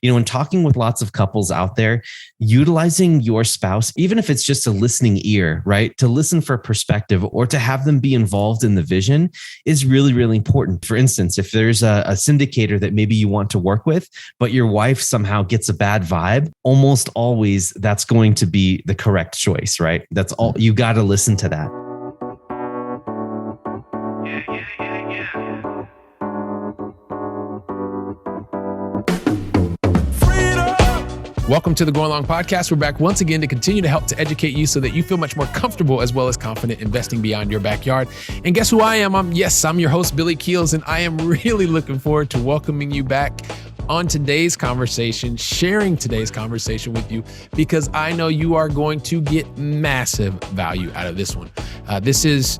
In talking with lots of couples out there, utilizing your spouse, even if it's just a listening ear, right? To listen for perspective or to have them be involved in the vision is really, really important. For instance, if there's a syndicator that maybe you want to work with, but your wife somehow gets a bad vibe, almost always that's going to be the correct choice, right? That's all. You got to listen to that. Welcome to the Going Long Podcast. We're back once again to continue to help to educate you so that you feel much more comfortable as well as confident investing beyond your backyard. And guess who I am? I'm your host, Billy Keels, and I am really looking forward to welcoming you back on today's conversation, sharing today's conversation with you, because I know you are going to get massive value out of this one. This is,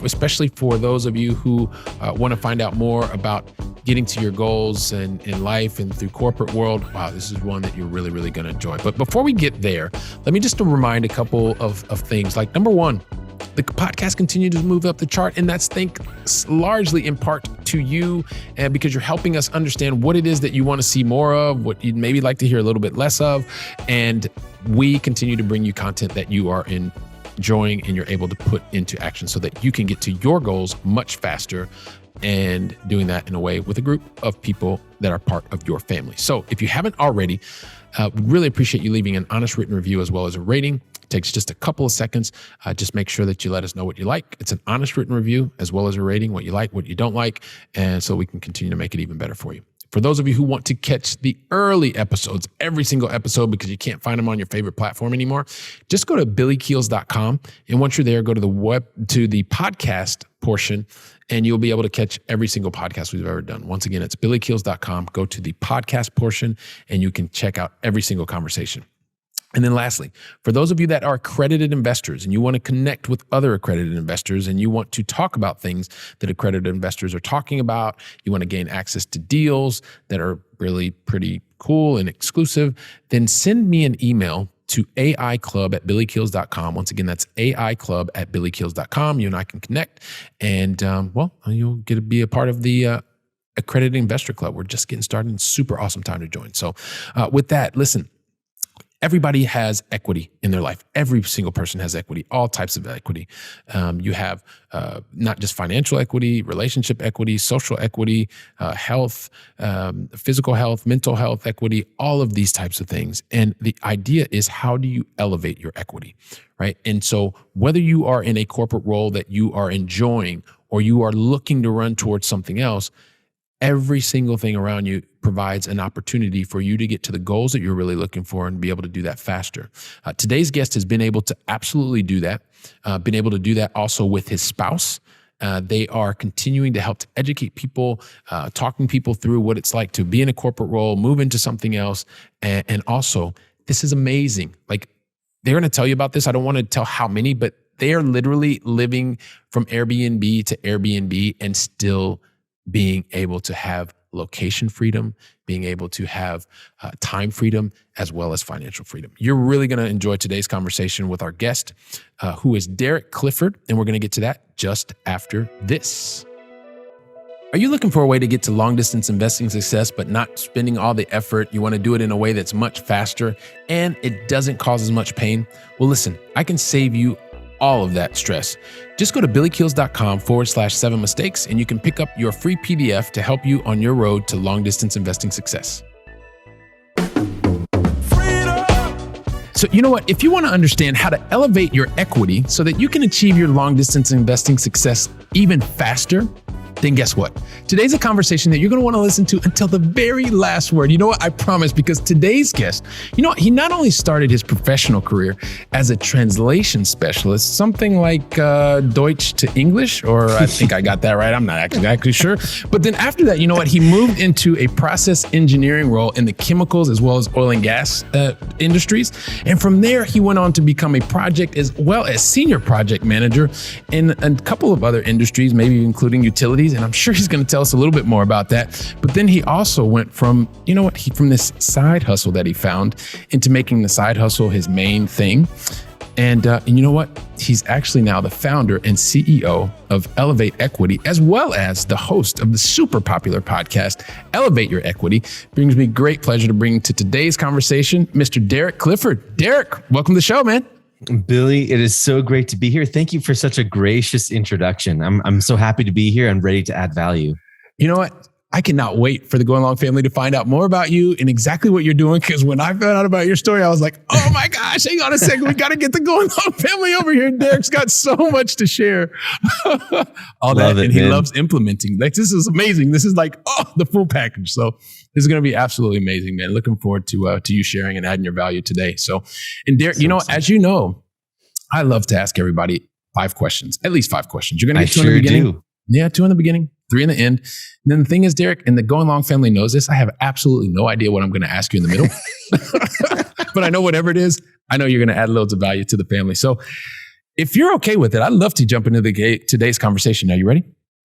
especially for those of you who want to find out more about getting to your goals and in life and through corporate world. Wow, this is one that you're really, really going to enjoy. But before we get there, let me just remind a couple of things. Like, number one, the podcast continues to move up the chart, and that's thanks largely in part to you, and because you're helping us understand what it is that you want to see more of, what you'd maybe like to hear a little bit less of, and we continue to bring you content that you are enjoying and you're able to put into action so that you can get to your goals much faster, and doing that in a way with a group of people that are part of your family. So if you haven't already, really appreciate you leaving an honest written review as well as a rating. It takes just a couple of seconds. Just make sure that you let us know what you like. It's an honest written review as well as a rating, what you like, what you don't like, and so we can continue to make it even better for you. For those of you who want to catch the early episodes, every single episode, because you can't find them on your favorite platform anymore, just go to billykeels.com. And once you're there, go to the podcast portion, and you'll be able to catch every single podcast we've ever done. Once again, it's billykeels.com. Go to the podcast portion, and you can check out every single conversation. And then lastly, for those of you that are accredited investors and you want to connect with other accredited investors and you want to talk about things that accredited investors are talking about, you want to gain access to deals that are really pretty cool and exclusive, then send me an email to aiclub@billykeels.com. Once again, that's aiclub@billykeels.com. You and I can connect, and you'll get to be a part of the accredited investor club. We're just getting started, and super awesome time to join. So with that, listen, everybody has equity in their life. Every single person has equity, all types of equity. You have not just financial equity, relationship equity, social equity, health, physical health, mental health equity, all of these types of things. And the idea is, how do you elevate your equity, right? And so whether you are in a corporate role that you are enjoying or you are looking to run towards something else, every single thing around you provides an opportunity for you to get to the goals that you're really looking for and be able to do that faster. Today's guest has been able to absolutely do that, been able to do that also with his spouse. They are continuing to help to educate people, talking people through what it's like to be in a corporate role, move into something else. And also, this is amazing. Like, they're going to tell you about this. I don't want to tell how many, but they are literally living from Airbnb to Airbnb and still being able to have location freedom, being able to have time freedom, as well as financial freedom. You're really going to enjoy today's conversation with our guest, who is Derek Clifford, and we're going to get to that just after this. Are you looking for a way to get to long-distance investing success, but not spending all the effort? You want to do it in a way that's much faster, and it doesn't cause as much pain? Well, listen, I can save you all of that stress. Just go to billykeels.com/7 mistakes, and you can pick up your free PDF to help you on your road to long-distance investing success. So you know what? If you want to understand how to elevate your equity so that you can achieve your long-distance investing success even faster, then guess what? Today's a conversation that you're going to want to listen to until the very last word. You know what? I promise, because today's guest, he not only started his professional career as a translation specialist, something like Deutsch to English, or I think I got that right. I'm not actually sure. But then after that, you know what? He moved into a process engineering role in the chemicals as well as oil and gas industries. And from there, he went on to become a project as well as senior project manager in a couple of other industries, maybe including utilities. And I'm sure he's going to tell us a little bit more about that. But then he also went from, from this side hustle that he found into making the side hustle his main thing. And you know what? He's actually now the founder and CEO of Elevate Equity, as well as the host of the super popular podcast, Elevate Your Equity. Brings me great pleasure to bring to today's conversation, Mr. Derek Clifford. Derek, welcome to the show, man. Billy, it is so great to be here. Thank you for such a gracious introduction. I'm so happy to be here and ready to add value. You know what? I cannot wait for the Going Long family to find out more about you and exactly what you're doing. Because when I found out about your story, I was like, oh my gosh, hang on a second. We got to get the Going Long family over here. Derek's got so much to share. All that. And he loves implementing. Like, this is amazing. This is like, the full package. So this is going to be absolutely amazing, man. Looking forward to you sharing and adding your value today. So, and Derek, so as you know, I love to ask everybody 5 questions, at least 5 questions. You're going to get 2 in the beginning. Do. Yeah, 2 in the beginning, 3 in the end. And then the thing is, Derek, and the Going Long family knows this, I have absolutely no idea what I'm going to ask you in the middle. But I know whatever it is, I know you're going to add loads of value to the family. So if you're okay with it, I'd love to jump into today's conversation. Are you ready?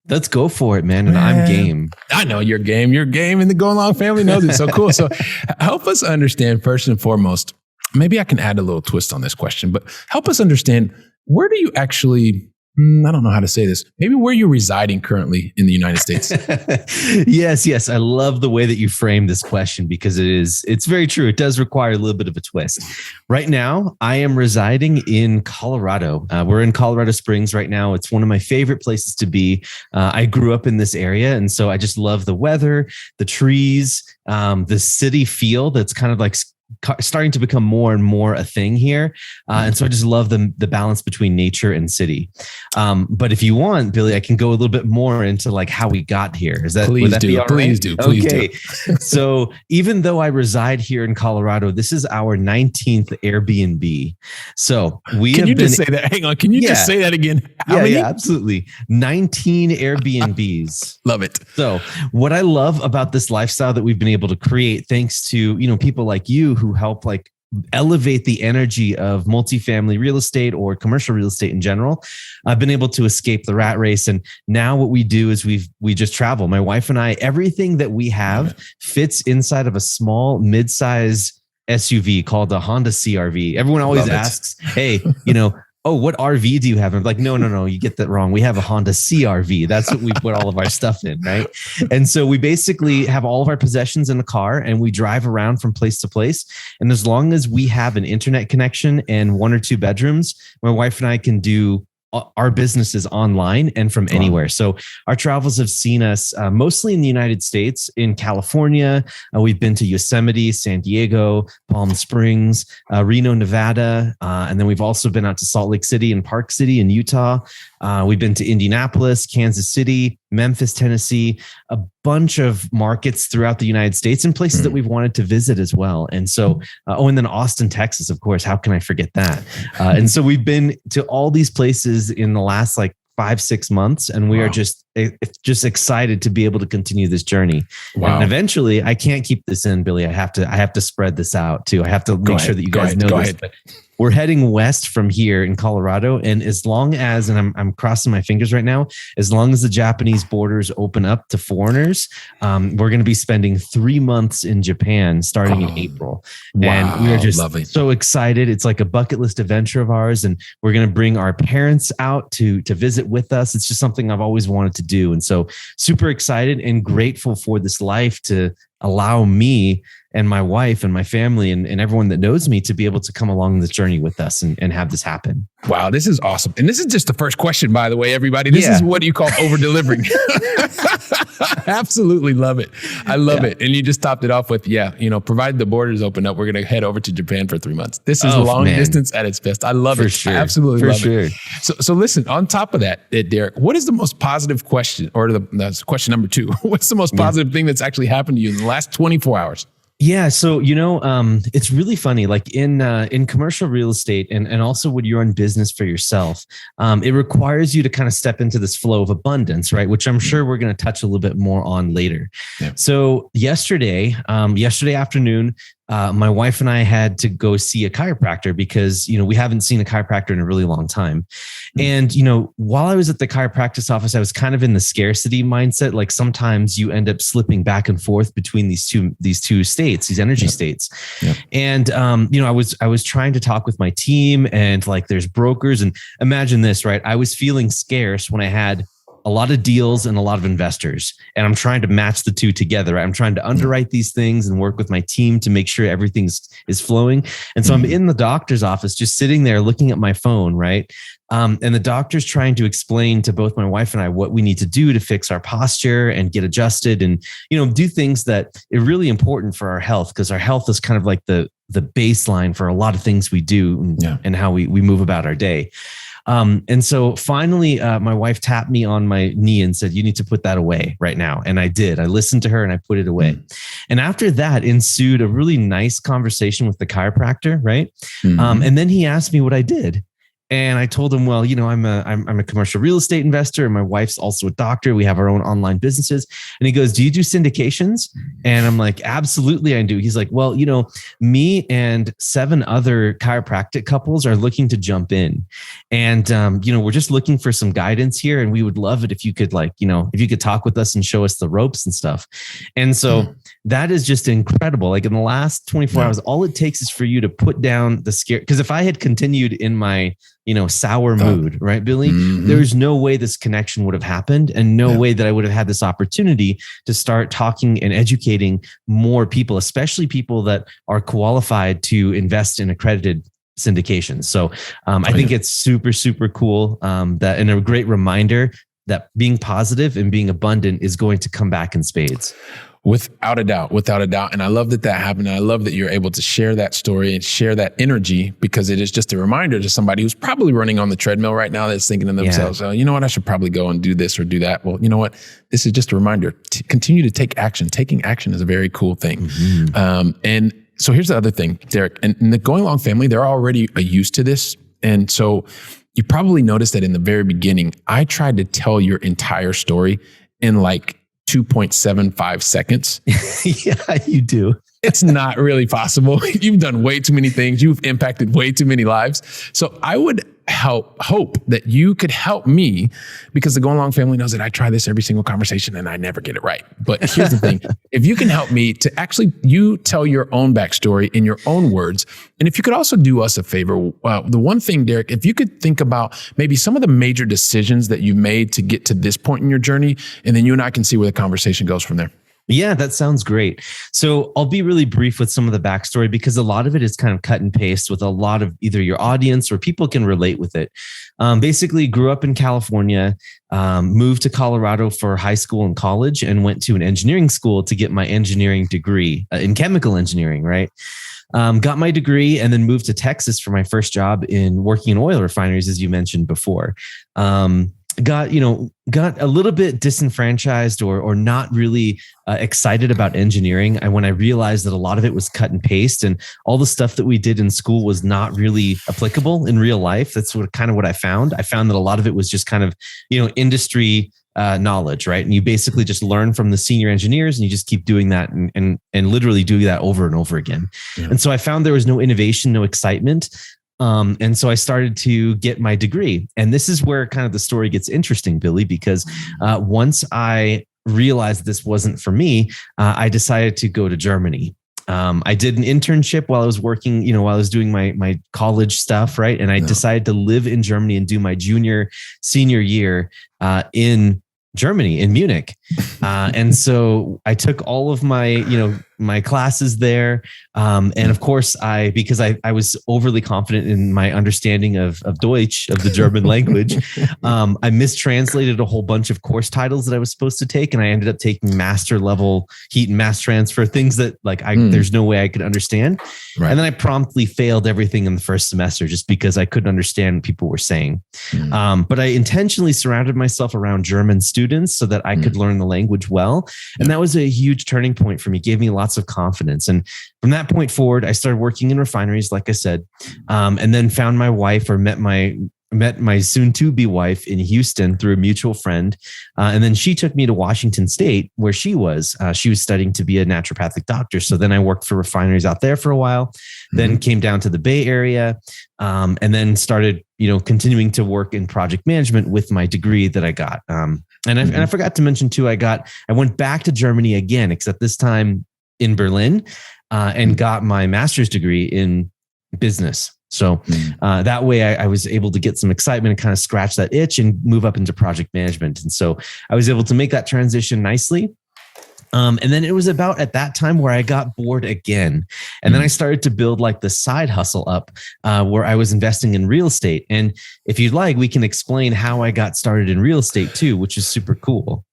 Let's go for it, man. And I'm game. I know you're game. You're game, and the Going Long family knows it. So cool. So help us understand, first and foremost, maybe I can add a little twist on this question, but help us understand, where do you actually... I don't know how to say this. Maybe where you're residing currently in the United States. Yes. I love the way that you frame this question, because it's very true. It does require a little bit of a twist. Right now, I am residing in Colorado. We're in Colorado Springs right now. It's one of my favorite places to be. I grew up in this area, and so I just love the weather, the trees, the city feel that's kind of like starting to become more and more a thing here. And so I just love the balance between nature and city. But if you want, Billy, I can go a little bit more into like how we got here. Would that be all right? Please do. Okay. So even though I reside here in Colorado, this is our 19th Airbnb. So Can you just say that? Hang on. Can you just say that again? How many? Yeah, absolutely. 19 Airbnbs. Love it. So what I love about this lifestyle that we've been able to create, thanks to, people like you who help like elevate the energy of multifamily real estate or commercial real estate in general, I've been able to escape the rat race. And now what we do is we just travel. My wife and I, everything that we have fits inside of a small mid-size SUV called a Honda CRV. Everyone always asks, hey, oh, what RV do you have? I'm like, no, you get that wrong. We have a Honda CRV. That's what we put all of our stuff in, right? And so we basically have all of our possessions in the car, and we drive around from place to place. And as long as we have an internet connection and 1 or 2 bedrooms, my wife and I can do our businesses online and from anywhere. So our travels have seen us mostly in the United States, in California. We've been to Yosemite, San Diego, Palm Springs, Reno, Nevada. And then we've also been out to Salt Lake City and Park City in Utah. We've been to Indianapolis, Kansas City, Memphis, Tennessee, a bunch of markets throughout the United States and places that we've wanted to visit as well. And so, and then Austin, Texas, of course, how can I forget that? And so we've been to all these places in the last 5-6 months, and we are just excited to be able to continue this journey. Wow. And eventually, I can't keep this in, Billy. I have to spread this out too. I have to make sure that you guys know this. But we're heading west from here in Colorado, and as long as, and I'm crossing my fingers right now, as long as the Japanese borders open up to foreigners, we're going to be spending 3 months in Japan starting in April. Wow, and we are just so excited. It's like a bucket list adventure of ours, and we're going to bring our parents out to visit with us. It's just something I've always wanted to do. And so super excited and grateful for this life to allow me and my wife and my family and everyone that knows me to be able to come along this journey with us and have this happen. Wow, this is awesome. And this is just the first question, by the way, everybody. This is what you call over-delivering. Absolutely love it. I love it. And you just topped it off with, provided the borders open up, we're going to head over to Japan for 3 months. This is long distance at its best. I love it. Sure. I absolutely love it. So listen, on top of that, Derek, what is the most positive question, or that's question number 2? What's the most positive thing that's actually happened to you in the last 24 hours? Yeah. So, it's really funny, like in commercial real estate and also when you're in business for yourself, it requires you to kind of step into this flow of abundance, right? Which I'm sure we're going to touch a little bit more on later. Yeah. So yesterday afternoon, my wife and I had to go see a chiropractor because, we haven't seen a chiropractor in a really long time. And, while I was at the chiropractic office, I was kind of in the scarcity mindset. Like sometimes you end up slipping back and forth between these two states, these energy states. And, I was trying to talk with my team, and like there's brokers, and imagine this, right? I was feeling scarce when I had a lot of deals and a lot of investors, and I'm trying to match the two together. Right? I'm trying to underwrite these things and work with my team to make sure everything is flowing. And so I'm in the doctor's office, just sitting there looking at my phone, right? And the doctor's trying to explain to both my wife and I what we need to do to fix our posture and get adjusted, and do things that are really important for our health, because our health is kind of like the baseline for a lot of things we do and how we move about our day. And so finally, my wife tapped me on my knee and said, "You need to put that away right now." And I did. I listened to her and I put it away. And after that ensued a really nice conversation with the chiropractor, right? And then he asked me what I did. And I told him, well, I'm a commercial real estate investor, and my wife's also a doctor. We have our own online businesses. And he goes, "Do you do syndications?" And I'm like, "Absolutely, I do." He's like, "Well, me and 7 other chiropractic couples are looking to jump in, and we're just looking for some guidance here, and we would love it if you could if you could talk with us and show us the ropes and stuff." And so that is just incredible. Like in the last 24 hours, all it takes is for you to put down the scare. Because if I had continued in my sour mood, right, Billy? There's no way this connection would have happened, and no way that I would have had this opportunity to start talking and educating more people, especially people that are qualified to invest in accredited syndications. So I think it's super, super cool that, and a great reminder that being positive and being abundant is going to come back in spades. Without a doubt. And I love that happened. And I love that you're able to share that story and share that energy, because it is just a reminder to somebody who's probably running on the treadmill right now that's thinking to themselves, "Oh, you know what? I should probably go and do this or do that." Well, you know what? This is just a reminder to continue to take action. Taking action is a very cool thing. And so here's the other thing, Derek, and the Going Long family, they're already used to this. And so you probably noticed that in the very beginning, I tried to tell your entire story in like 2.75 seconds. Yeah, you do. It's not really possible. You've done way too many things. You've impacted way too many lives. So I would hope that you could help me, because the Going Long family knows that I try this every single conversation and I never get it right. But here's the thing. If you can help me to actually, you tell your own backstory in your own words. And if you could also do us a favor, the one thing, Derek, if you could think about maybe some of the major decisions that you made to get to this point in your journey, and then you and I can see where the conversation goes from there. Yeah, that sounds great. So I'll be really brief with some of the backstory, because a lot of it is kind of cut and paste with a lot of either your audience or people can relate with it. Basically, grew up in California, moved to Colorado for high school and college, and went to an engineering school to get my engineering degree in chemical engineering, right? Got my degree and then moved to Texas for my first job in working in oil refineries, as you mentioned before. Got a little bit disenfranchised or not really excited about engineering. And when I realized that a lot of it was cut and paste, and all the stuff that we did in school was not really applicable in real life. That's what I found. I found that a lot of it was just kind of, industry knowledge, right? And you basically just learn from the senior engineers, and you just keep doing that and literally doing that over and over again. Yeah. And so I found there was no innovation, no excitement. And so I started to get my degree. And this is where kind of the story gets interesting, Billy, because once I realized this wasn't for me, I decided to go to Germany. I did an internship while I was working, while I was doing my college stuff, right? And I decided to live in Germany and do my senior year in Germany, in Munich. And so I took all of my classes there. And of course, because I was overly confident in my understanding of Deutsch, of the German language, I mistranslated a whole bunch of course titles that I was supposed to take. And I ended up taking master level heat and mass transfer, things that there's no way I could understand. Right. And then I promptly failed everything in the first semester just because I couldn't understand what people were saying. But I intentionally surrounded myself around German students so that I could learn the language well. And that was a huge turning point for me, gave me lots of confidence. And from that point forward, I started working in refineries, like I said, and then found my wife, or met my met my soon-to-be wife in Houston through a mutual friend. And then she took me to Washington State, where she was studying to be a naturopathic doctor. So then I worked for refineries out there for a while, then came down to the Bay Area, and then started, continuing to work in project management with my degree that I got. And I forgot to mention too, I went back to Germany again, except this time in Berlin, and got my master's degree in business. So that way I was able to get some excitement and kind of scratch that itch and move up into project management. And so I was able to make that transition nicely. And then it was about at that time where I got bored again. And then I started to build like the side hustle up where I was investing in real estate. And if you'd like, we can explain how I got started in real estate too, which is super cool.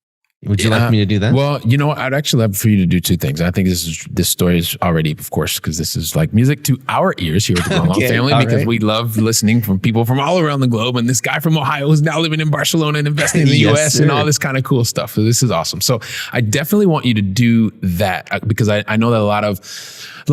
Would you like me to do that? Well, I'd actually love for you to do two things. I think this story is already, of course, because this is like music to our ears here at the Grown Long Family, because we love listening from people from all around the globe. And this guy from Ohio is now living in Barcelona and investing in the US and all this kind of cool stuff. So this is awesome. So I definitely want you to do that because I know that a lot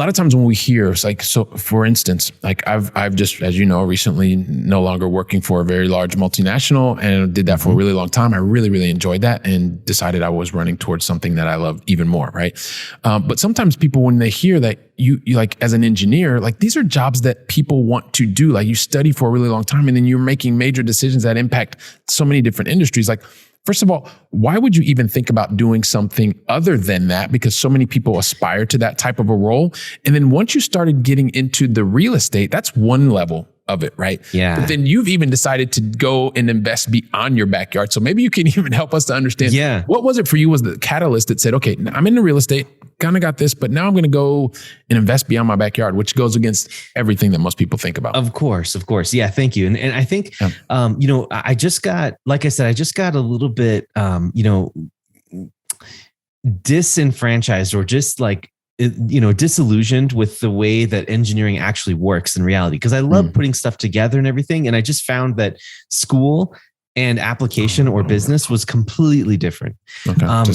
of times when we hear, it's like, so for instance, like I've just, as you know, recently no longer working for a very large multinational, and did that for a really long time. I really, really enjoyed that and decided I was running towards something that I love even more. Right. But sometimes people, when they hear that you like as an engineer, like these are jobs that people want to do. Like you study for a really long time and then you're making major decisions that impact so many different industries. Like, first of all, why would you even think about doing something other than that? Because so many people aspire to that type of a role. And then once you started getting into the real estate, that's one level of it, right? Yeah. But then you've even decided to go and invest beyond your backyard. So maybe you can even help us to understand what was it for you was the catalyst that said, okay, I'm into real estate, kind of got this, but now I'm going to go and invest beyond my backyard, which goes against everything that most people think about. Of course. Yeah. Thank you. And I think, I just got, like I said, a little bit, disenfranchised or just like, disillusioned with the way that engineering actually works in reality. Because I love putting stuff together and everything. And I just found that school and application or business was completely different. Okay.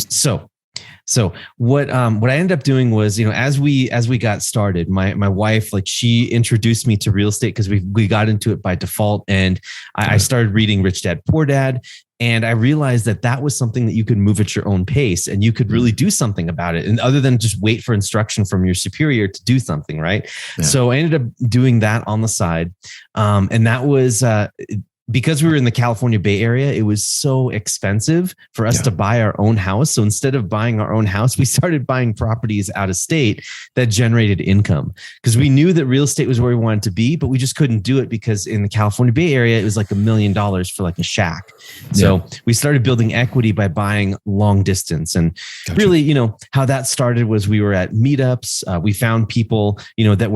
So what I ended up doing was, as we got started, my wife, like she introduced me to real estate because we got into it by default. And I started reading Rich Dad, Poor Dad. And I realized that was something that you could move at your own pace and you could really do something about it. And other than just wait for instruction from your superior to do something, right? Yeah. So I ended up doing that on the side. And that was, because we were in the California Bay Area, it was so expensive for us to buy our own house. So instead of buying our own house, we started buying properties out of state that generated income because we knew that real estate was where we wanted to be, but we just couldn't do it because in the California Bay Area, it was like $1 million for like a shack. So we started building equity by buying long distance. And really, how that started was we were at meetups. We found people, that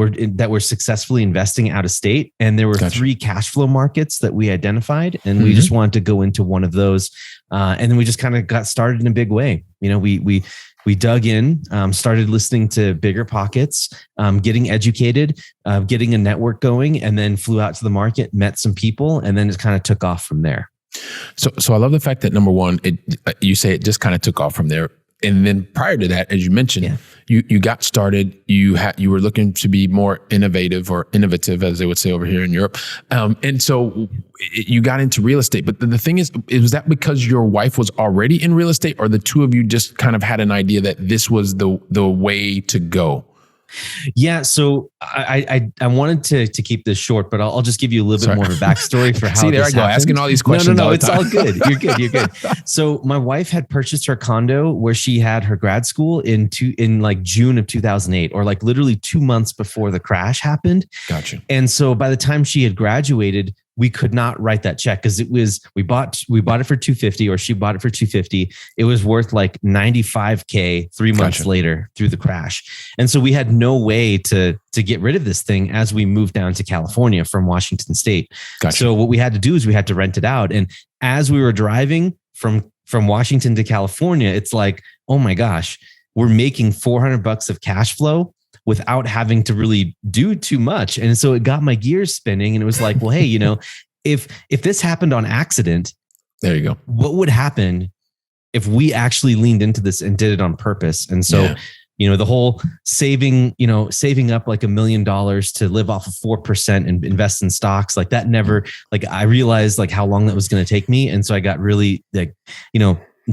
were successfully investing out of state. And there were 3 cash flow markets that we identified, and we just wanted to go into one of those. And then we just kind of got started in a big way. We dug in, started listening to Bigger Pockets, getting educated, getting a network going, and then flew out to the market, met some people, and then it kind of took off from there. So I love the fact that number one, you say it just kind of took off from there. And then prior to that, as you mentioned, you got started, you were looking to be more innovative, as they would say over here in Europe. And so you got into real estate. But the thing is that because your wife was already in real estate, or the two of you just kind of had an idea that this was the way to go? Yeah. So I wanted to keep this short, but I'll just give you a little bit more of a backstory for how See, there this I go, happened. asking all these questions. No, it's all good. You're good. So my wife had purchased her condo where she had her grad school in like June of 2008, or like literally 2 months before the crash happened. Gotcha. And so by the time she had graduated, we could not write that check because it was, we bought it for $250, or she bought it for $250. It was worth like $95K 3 months later through the crash. And so we had no way to get rid of this thing as we moved down to California from Washington State. So what we had to do is we had to rent it out. And as we were driving from Washington to California, it's like, oh my gosh, we're making $400 of cash flow without having to really do too much. And so it got my gears spinning, and it was like, well, hey, if this happened on accident, there you go. What would happen if we actually leaned into this and did it on purpose? And so the whole saving up like $1 million to live off of 4% and invest in stocks, like that never, like I realized like how long that was going to take me. And so I got really like,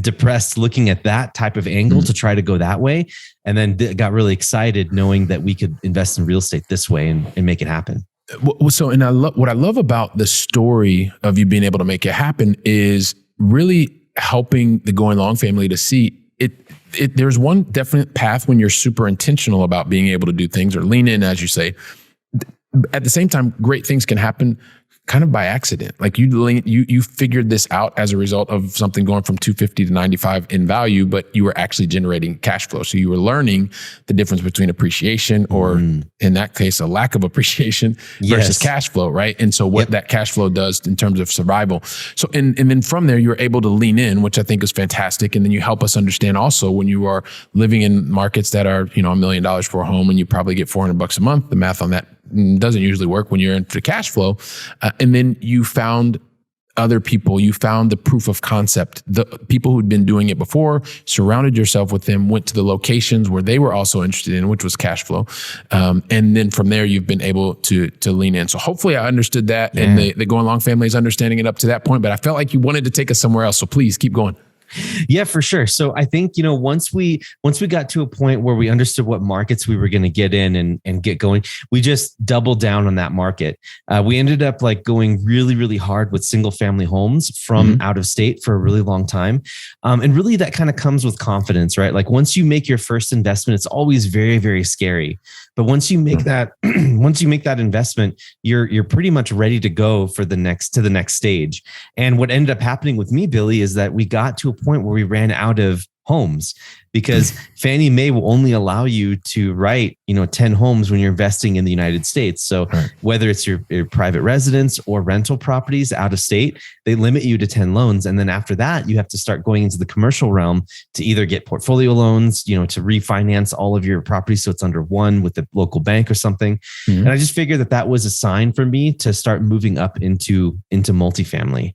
depressed looking at that type of angle to try to go that way. And then got really excited knowing that we could invest in real estate this way and make it happen. So, and what I love about the story of you being able to make it happen is really helping the Going Long family to see it. There's one definite path when you're super intentional about being able to do things or lean in, as you say. At the same time, great things can happen kind of by accident. Like you figured this out as a result of something going from 250 to 95 in value, but you were actually generating cash flow. So you were learning the difference between appreciation or in that case, a lack of appreciation versus cash flow, right? And so what that cash flow does in terms of survival. So, and then from there, you were able to lean in, which I think is fantastic. And then you help us understand also when you are living in markets that are, $1 million for a home and you probably get $400 a month, the math on that doesn't usually work when you're into cash flow. And then you found other people, you found the proof of concept, the people who'd been doing it before, surrounded yourself with them, went to the locations where they were also interested in, which was cash flow. And then from there, you've been able to lean in. So hopefully I understood that and the Going Long family is understanding it up to that point, but I felt like you wanted to take us somewhere else. So please keep going. Yeah, for sure. So I think, once we got to a point where we understood what markets we were going to get in and get going, we just doubled down on that market. We ended up like going really, really hard with single family homes from out of state for a really long time. And really that kind of comes with confidence, right? Like once you make your first investment, it's always very, very scary. But once you make that, investment, you're pretty much ready to go to the next stage. And what ended up happening with me, Billy, is that we got to a point where we ran out of homes because Fannie Mae will only allow you to write, 10 homes when you're investing in the United States. So whether it's your private residence or rental properties out of state, they limit you to 10 loans. And then after that, you have to start going into the commercial realm to either get portfolio loans, to refinance all of your properties. So it's under one with the local bank or something. And I just figured that was a sign for me to start moving up into multifamily.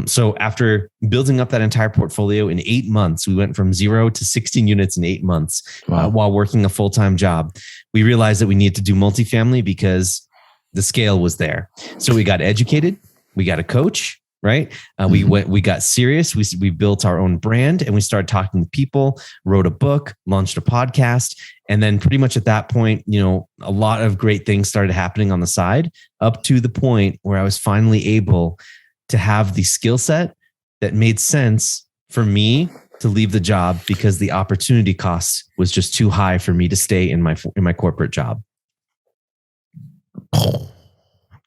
So after building up that entire portfolio in 8 months, we went from 0 to 16 units in 8 months while working a full-time job. We realized that we needed to do multifamily because the scale was there. So we got educated, we got a coach, right? We got serious. We built our own brand and we started talking to people, wrote a book, launched a podcast. And then pretty much at that point, a lot of great things started happening on the side up to the point where I was finally able to have the skill set that made sense for me to leave the job because the opportunity cost was just too high for me to stay in my corporate job.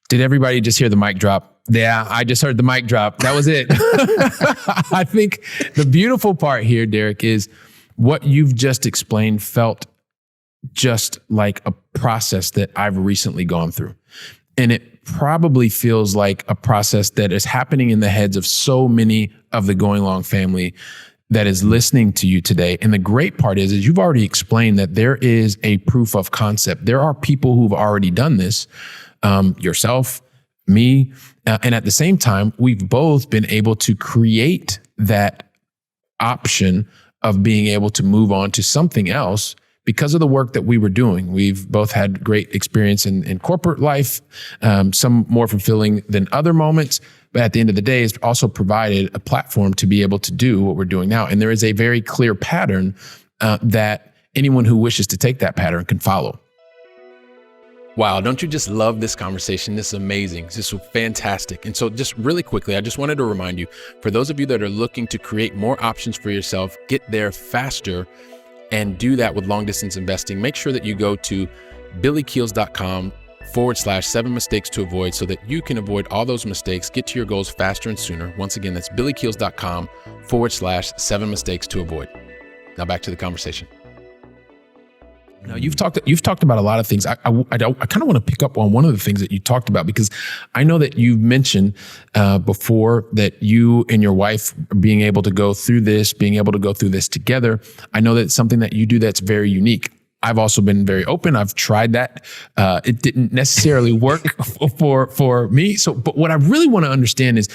Did everybody just hear the mic drop? Yeah, I just heard the mic drop. That was it. I think the beautiful part here, Derek, is what you've just explained felt just like a process that I've recently gone through. And it probably feels like a process that is happening in the heads of so many of the Going Long family that is listening to you today. And the great part is you've already explained that there is a proof of concept. There are people who've already done this, yourself, me, and at the same time, we've both been able to create that option of being able to move on to something else because of the work that we were doing. We've both had great experience in corporate life, some more fulfilling than other moments. But at the end of the day, it's also provided a platform to be able to do what we're doing now. And there is a very clear pattern that anyone who wishes to take that pattern can follow. Wow, don't you just love this conversation? This is amazing. This is fantastic. And so just really quickly, I just wanted to remind you, for those of you that are looking to create more options for yourself, get there faster, and do that with long distance investing, make sure that you go to billykeels.com/7 mistakes to avoid so that you can avoid all those mistakes, get to your goals faster and sooner. Once again, that's billykeels.com/7 mistakes to avoid. Now back to the conversation. Now you've talked about a lot of things. I kind of want to pick up on one of the things that you talked about, because I know that you've mentioned before that you and your wife being able to go through this together. I know that's something that you do that's very unique. I've also been very open. I've tried that. It didn't necessarily work for me. So, but what I really want to understand is,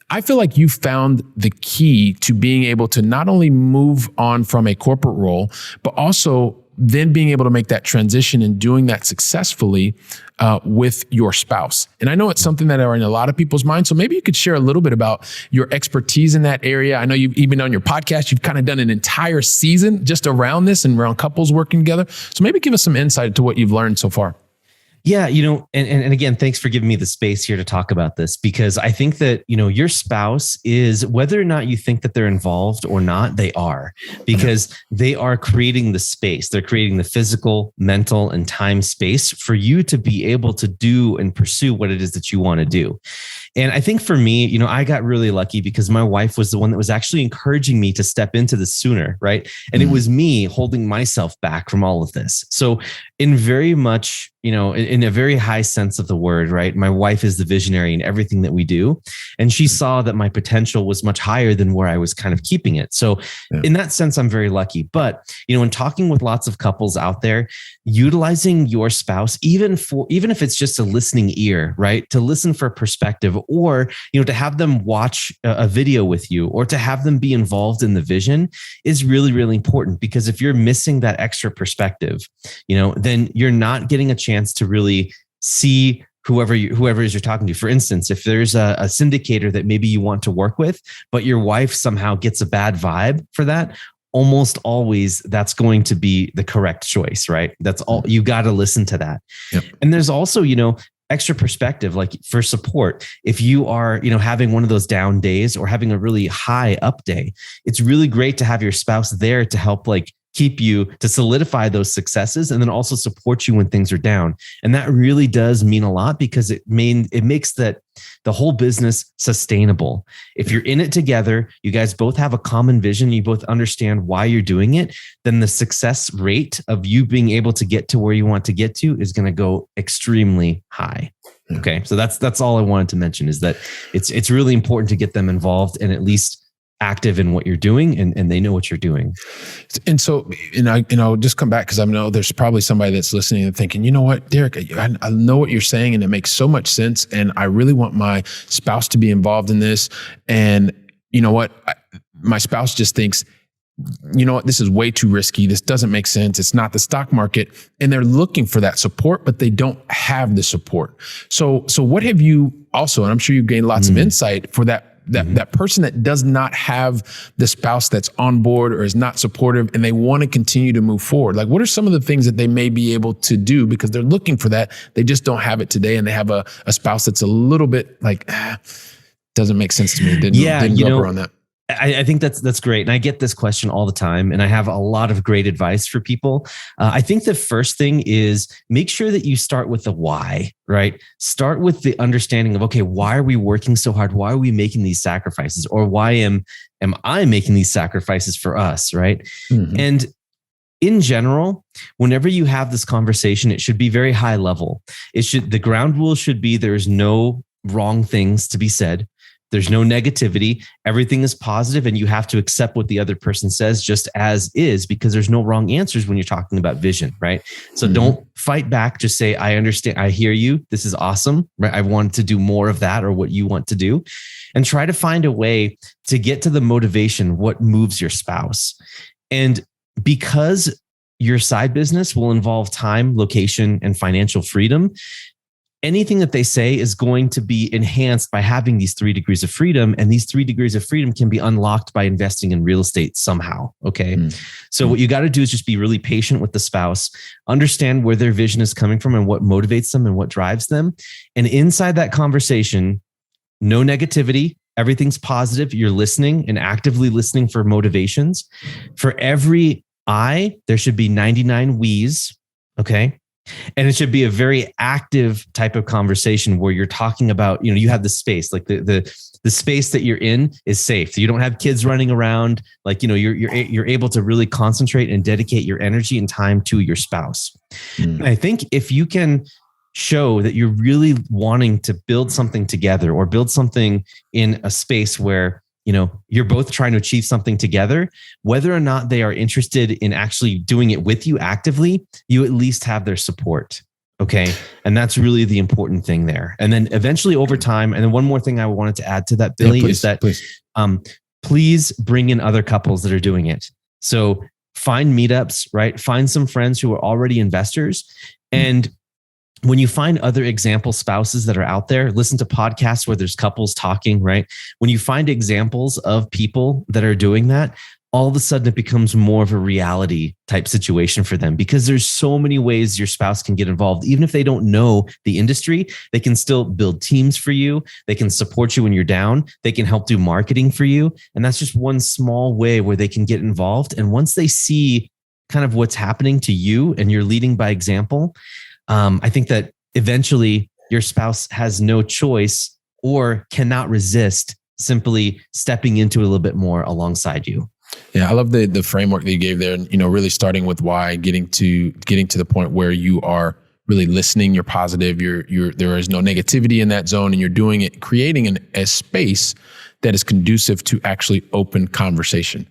I feel like you found the key to being able to not only move on from a corporate role, but also then being able to make that transition and doing that successfully with your spouse. And I know it's something that are in a lot of people's minds. So maybe you could share a little bit about your expertise in that area. I know you've even on your podcast, you've kind of done an entire season just around this and around couples working together. So maybe give us some insight to what you've learned so far. Yeah, and again, thanks for giving me the space here to talk about this, because I think that, your spouse is, whether or not you think that they're involved or not, they are, because they are creating the space. They're creating the physical, mental, and time space for you to be able to do and pursue what it is that you want to do. And I think for me, I got really lucky because my wife was the one that was actually encouraging me to step into this sooner, right? And it was me holding myself back from all of this. So in very much, in a very high sense of the word, right? My wife is the visionary in everything that we do. And she saw that my potential was much higher than where I was kind of keeping it. So in that sense, I'm very lucky. But, in talking with lots of couples out there, utilizing your spouse, even if it's just a listening ear, right? To listen for perspective, or, to have them watch a video with you, or to have them be involved in the vision is really, really important. Because if you're missing that extra perspective, then you're not getting a chance to really see whoever it is you're talking to. For instance, if there's a syndicator that maybe you want to work with, but your wife somehow gets a bad vibe for that, almost always that's going to be the correct choice, right? That's all. You got to listen to that. Yep. And there's also, extra perspective, like for support. If you are, having one of those down days or having a really high up day, it's really great to have your spouse there to help, keep you, to solidify those successes, and then also support you when things are down. And that really does mean a lot, because it makes the whole business sustainable. If you're in it together, you guys both have a common vision, you both understand why you're doing it, then the success rate of you being able to get to where you want to get to is going to go extremely high. Okay. So that's all I wanted to mention, is that it's really important to get them involved and at least active in what you're doing, and they know what you're doing. And so, I'll just come back, because I know there's probably somebody that's listening and thinking, you know what, Derek, I know what you're saying and it makes so much sense. And I really want my spouse to be involved in this. And you know what, my spouse just thinks, you know what, this is way too risky. This doesn't make sense. It's not the stock market. And they're looking for that support, but they don't have the support. So what have you also, and I'm sure you've gained lots of insight for that person that does not have the spouse that's on board or is not supportive, and they want to continue to move forward? What are some of the things that they may be able to do, because they're looking for that? They just don't have it today, and they have a spouse that's a little bit doesn't make sense to me. Didn't go over on that. I think that's great. And I get this question all the time, and I have a lot of great advice for people. I think the first thing is make sure that you start with the why, right? Start with the understanding of, okay, why are we working so hard? Why are we making these sacrifices? Or why am I making these sacrifices for us, right? And in general, whenever you have this conversation, it should be very high level. The ground rule should be there's no wrong things to be said. There's no negativity. Everything is positive, and you have to accept what the other person says just as is, because there's no wrong answers when you're talking about vision, right? So don't fight back. Just say, I understand. I hear you. This is awesome. Right? I want to do more of that, or what you want to do, and try to find a way to get to the motivation, what moves your spouse. And because your side business will involve time, location, and financial freedom, anything that they say is going to be enhanced by having these 3 degrees of freedom. And these 3 degrees of freedom can be unlocked by investing in real estate somehow. Okay. So what you got to do is just be really patient with the spouse, understand where their vision is coming from and what motivates them and what drives them. And inside that conversation, no negativity. Everything's positive. You're listening and actively listening for motivations. For every I, there should be 99 we's. Okay. And it should be a very active type of conversation where you're talking about, you have the space, like the space that you're in is safe. You don't have kids running around. You're able to really concentrate and dedicate your energy and time to your spouse. I think if you can show that you're really wanting to build something together, or build something in a space where you're both trying to achieve something together, whether or not they are interested in actually doing it with you actively, you at least have their support. Okay. And that's really the important thing there. And then eventually over time, and then one more thing I wanted to add to that, Billy, is that please bring in other couples that are doing it. So find meetups, right? Find some friends who are already investors. And when you find other example spouses that are out there, listen to podcasts where there's couples talking, right? When you find examples of people that are doing that, all of a sudden it becomes more of a reality type situation for them, because there's so many ways your spouse can get involved. Even if they don't know the industry, they can still build teams for you. They can support you when you're down. They can help do marketing for you. And that's just one small way where they can get involved. And once they see kind of what's happening to you and you're leading by example, I think that eventually your spouse has no choice or cannot resist simply stepping into a little bit more alongside you. Yeah, I love the framework that you gave there, and really starting with why, getting to the point where you are really listening, you're positive, there is no negativity in that zone, and you're doing it, creating a space that is conducive to actually open conversation,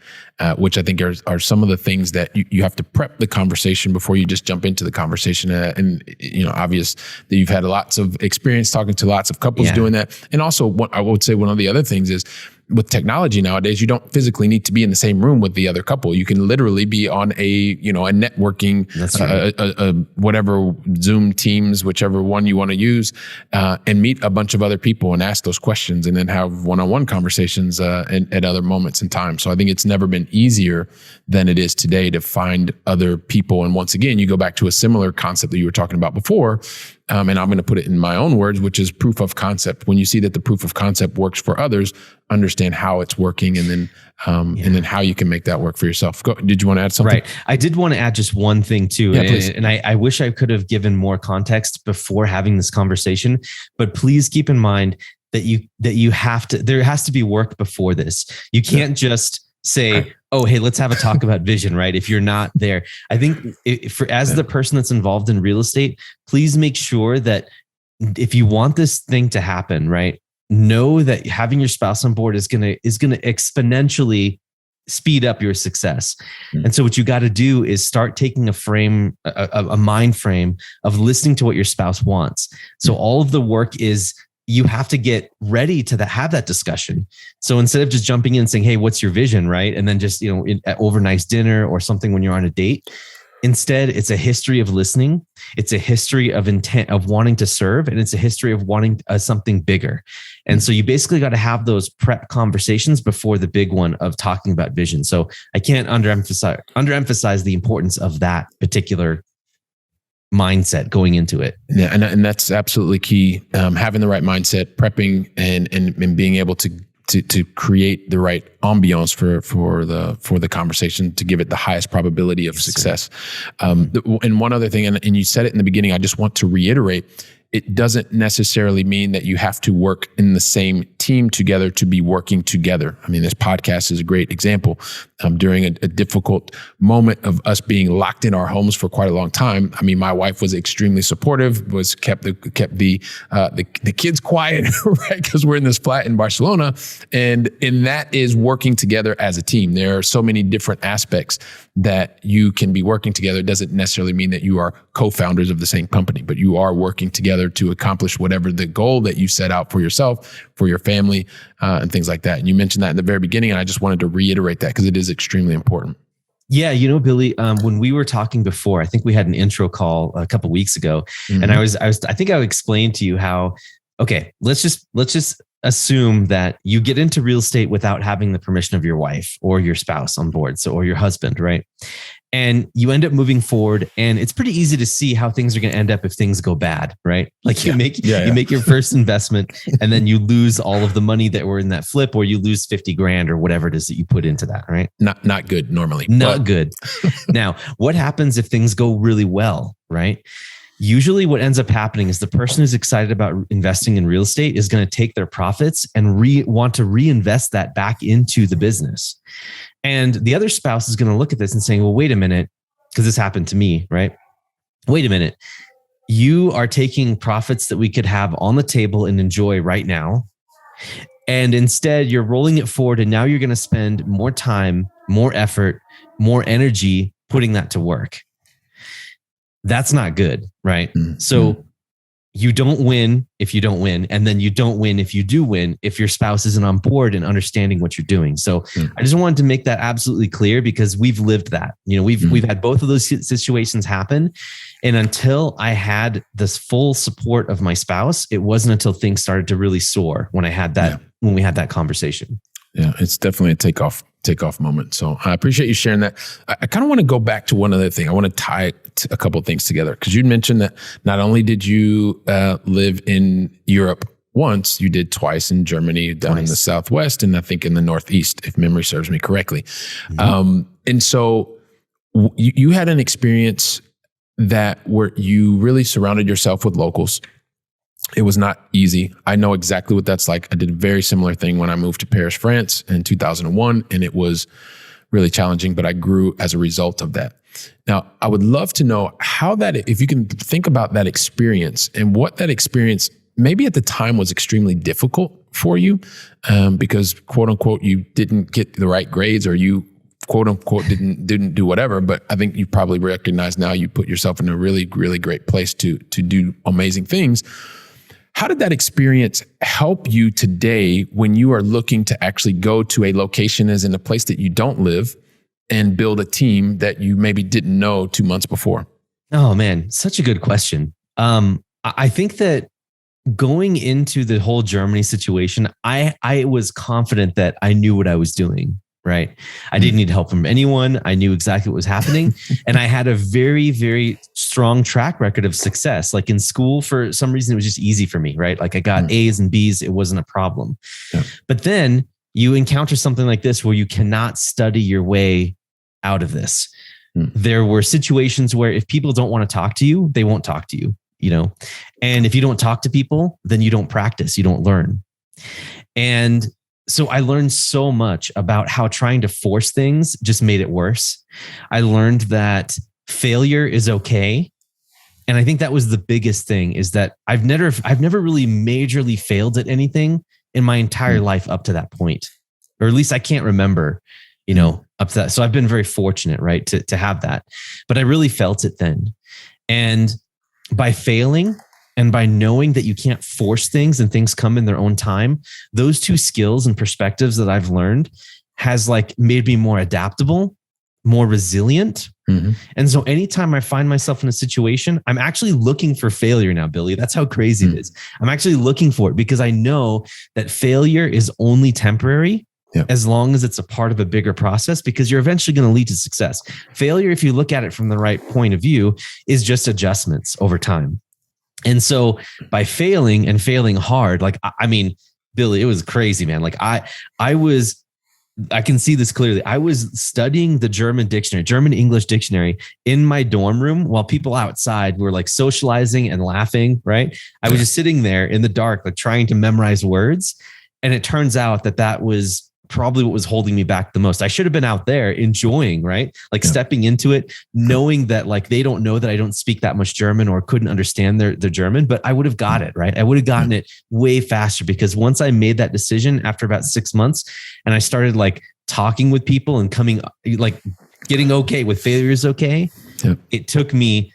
which I think are some of the things that you have to prep the conversation before you just jump into the conversation. And obvious that you've had lots of experience talking to lots of couples doing that. And also, I would say one of the other things is, with technology nowadays, you don't physically need to be in the same room with the other couple. You can literally be on a networking, whatever, Zoom, Teams, whichever one you want to use, and meet a bunch of other people and ask those questions, and then have one-on-one conversations at other moments in time. So I think it's never been easier than it is today to find other people. And once again, you go back to a similar concept that you were talking about before. And I'm going to put it in my own words, which is proof of concept. When you see that the proof of concept works for others, understand how it's working, and then how you can make that work for yourself. Did you want to add something? Right. I did want to add just one thing too. Yeah, please. And I wish I could have given more context before having this conversation, but please keep in mind that you have to, there has to be work before this. You can't just say, oh, hey, let's have a talk about vision, right? If you're not there. I think as the person that's involved in real estate, please make sure that if you want this thing to happen, right, know that having your spouse on board is gonna exponentially speed up your success. And so what you got to do is start taking a mind frame of listening to what your spouse wants. So all of the work is, you have to get ready to have that discussion. So instead of just jumping in and saying, hey, what's your vision, right? And then just, over nice dinner or something when you're on a date, instead, it's a history of listening. It's a history of intent of wanting to serve, and it's a history of wanting something bigger. And so you basically got to have those prep conversations before the big one of talking about vision. So I can't underemphasize the importance of that particular mindset going into it. Yeah, and that's absolutely key. Having the right mindset, prepping, and being able to create the right ambiance for the conversation to give it the highest probability of success. And one other thing, and you said it in the beginning, I just want to reiterate, it doesn't necessarily mean that you have to work in the same team together to be working together. I mean, this podcast is a great example. During a difficult moment of us being locked in our homes for quite a long time, I mean, my wife was extremely supportive, kept the kids quiet, right? Because we're in this flat in Barcelona, and that is working together as a team. There are so many different aspects that you can be working together. It doesn't necessarily mean that you are co-founders of the same company, but you are working together to accomplish whatever the goal that you set out for yourself, for your family, and things like that. And you mentioned that in the very beginning, and I just wanted to reiterate that because it is extremely important. Yeah, Billy, when we were talking before, I think we had an intro call a couple of weeks ago, and I think I explained to you how, okay, let's just assume that you get into real estate without having the permission of your wife or your spouse on board, or your husband, right? And you end up moving forward, and it's pretty easy to see how things are going to end up if things go bad, right? Like you make your first investment, and then you lose all of the money that were in that flip, or you lose 50 grand or whatever it is that you put into that, right? Not good normally. Not good. Now, what happens if things go really well, right? Usually what ends up happening is the person who's excited about investing in real estate is going to take their profits and want to reinvest that back into the business. And the other spouse is going to look at this and saying, well, wait a minute, because this happened to me, right? Wait a minute. You are taking profits that we could have on the table and enjoy right now. And instead you're rolling it forward, and now you're going to spend more time, more effort, more energy putting that to work. That's not good, right? Mm-hmm. So you don't win if you don't win. And then you don't win if you do win, if your spouse isn't on board and understanding what you're doing. So I just wanted to make that absolutely clear because we've lived that. We've had both of those situations happen. And until I had this full support of my spouse, it wasn't until things started to really soar when we had that conversation. Yeah, it's definitely a takeoff moment. So I appreciate you sharing that. I kind of want to go back to one other thing. I want to tie a couple of things together because you mentioned that not only did you live in Europe once, you did twice in Germany, down in the Southwest, and I think in the Northeast, if memory serves me correctly. And so you had an experience where you really surrounded yourself with locals. It was not easy. I know exactly what that's like. I did a very similar thing when I moved to Paris, France in 2001, and it was really challenging, but I grew as a result of that. Now, I would love to know if you can think about that experience and what that experience maybe at the time was extremely difficult for you because quote unquote, you didn't get the right grades or you quote unquote didn't do whatever, but I think you probably recognize now you put yourself in a really, really great place to do amazing things. How did that experience help you today when you are looking to actually go to a location as in a place that you don't live and build a team that you maybe didn't know 2 months before? Oh man, such a good question. I think that going into the whole Germany situation, I was confident that I knew what I was doing. Right. I didn't need help from anyone. I knew exactly what was happening. And I had a very, very strong track record of success. Like in school, for some reason, it was just easy for me, right? Like I got A's and B's. It wasn't a problem. Yeah. But then you encounter something like this where you cannot study your way out of this. There were situations where if people don't want to talk to you, they won't talk to you, and if you don't talk to people, then you don't practice, you don't learn. And so I learned so much about how trying to force things just made it worse. I learned that failure is okay. And I think that was the biggest thing is that I've never really majorly failed at anything in my entire life up to that point, or at least I can't remember, up to that. So I've been very fortunate, right, to have that, but I really felt it then. And by failing, and by knowing that you can't force things and things come in their own time, those two skills and perspectives that I've learned has made me more adaptable, more resilient. And so anytime I find myself in a situation, I'm actually looking for failure now, Billy. That's how crazy it is. I'm actually looking for it because I know that failure is only temporary as long as it's a part of a bigger process, because you're eventually going to lead to success. Failure, if you look at it from the right point of view, is just adjustments over time. And so by failing and failing hard, Billy, it was crazy, man. I can see this clearly. I was studying the German English dictionary in my dorm room while people outside were socializing and laughing, right? I was just sitting there in the dark, trying to memorize words. And it turns out that was probably what was holding me back the most. I should have been out there enjoying, right? Stepping into it, knowing that they don't know that I don't speak that much German or couldn't understand their German, but I would have got it, right? I would have gotten it way faster because once I made that decision after about 6 months and I started talking with people and getting okay with failure is okay. Yep. It took me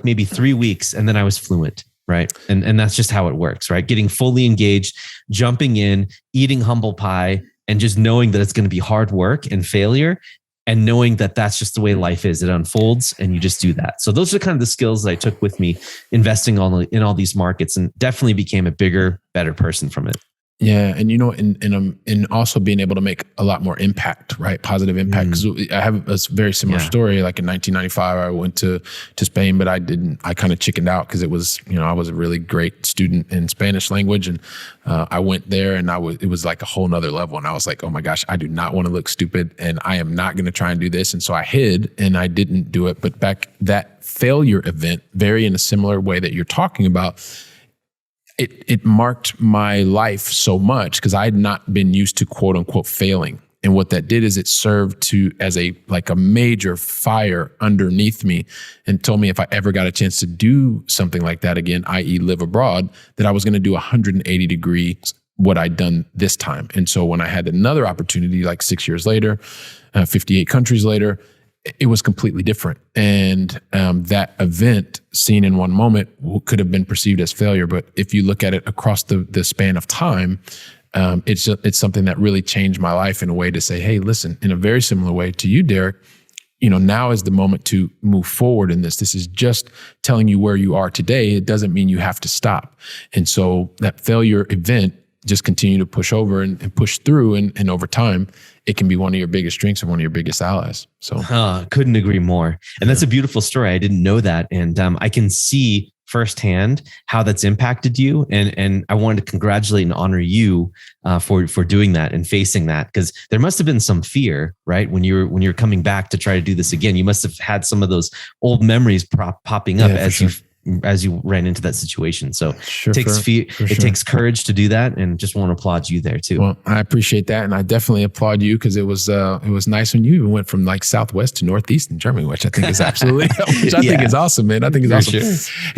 maybe 3 weeks and then I was fluent. Right. And that's just how it works, right? Getting fully engaged, jumping in, eating humble pie, and just knowing that it's going to be hard work and failure and knowing that that's just the way life is. It unfolds and you just do that. So those are kind of the skills that I took with me investing in all these markets and definitely became a bigger, better person from it. Yeah. And, and also being able to make a lot more impact, right? Positive impact. Because I have a very similar story. Like in 1995, I went to Spain, but I kind of chickened out because it was, I was a really great student in Spanish language. And I went there and it was like a whole nother level. And I was like, oh my gosh, I do not want to look stupid. And I am not going to try and do this. And so I hid and I didn't do it. But back that failure event, very in a similar way that you're talking about, it marked my life so much because I had not been used to quote unquote failing. And what that did is it served as a major fire underneath me and told me if I ever got a chance to do something like that again, i.e. live abroad, that I was going to do 180 degrees what I'd done this time. And so when I had another opportunity, 6 years later, 58 countries later, it was completely different. And that event seen in one moment could have been perceived as failure. But if you look at it across the span of time, it's something that really changed my life in a way to say, hey, listen, in a very similar way to you, Derek, now is the moment to move forward in this. This is just telling you where you are today. It doesn't mean you have to stop. And so that failure event, just continue to push over and push through. And over time, it can be one of your biggest strengths and one of your biggest allies. So couldn't agree more. And that's a beautiful story. I didn't know that. And I can see firsthand how that's impacted you. And I wanted to congratulate and honor you for doing that and facing that, because there must have been some fear, right? When you're coming back to try to do this again, you must have had some of those old memories popping up as you ran into that situation. So it takes it takes courage to do that, and just want to applaud you there too. Well, I appreciate that. And I definitely applaud you, because it was nice when you even went from like Southwest to Northeast in Germany, which I think is absolutely, think is awesome, man. I think it's awesome.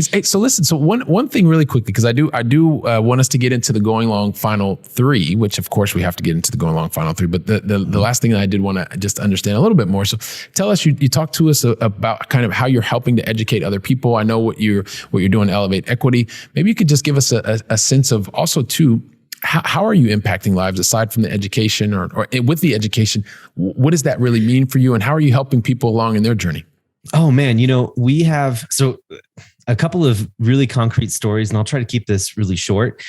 Sure. So listen, so one thing really quickly, because I do want us to get into the Going Long Final 3, which of course we have to get into the Going Long Final 3, but the last thing that I did want to just understand a little bit more. So tell us, you talked to us about kind of how you're helping to educate other people. I know what you're doing to elevate equity. Maybe you could just give us a sense of also too, how are you impacting lives aside from the education or with the education? What does that really mean for you? And how are you helping people along in their journey? Oh man, we have, a couple of really concrete stories, and I'll try to keep this really short,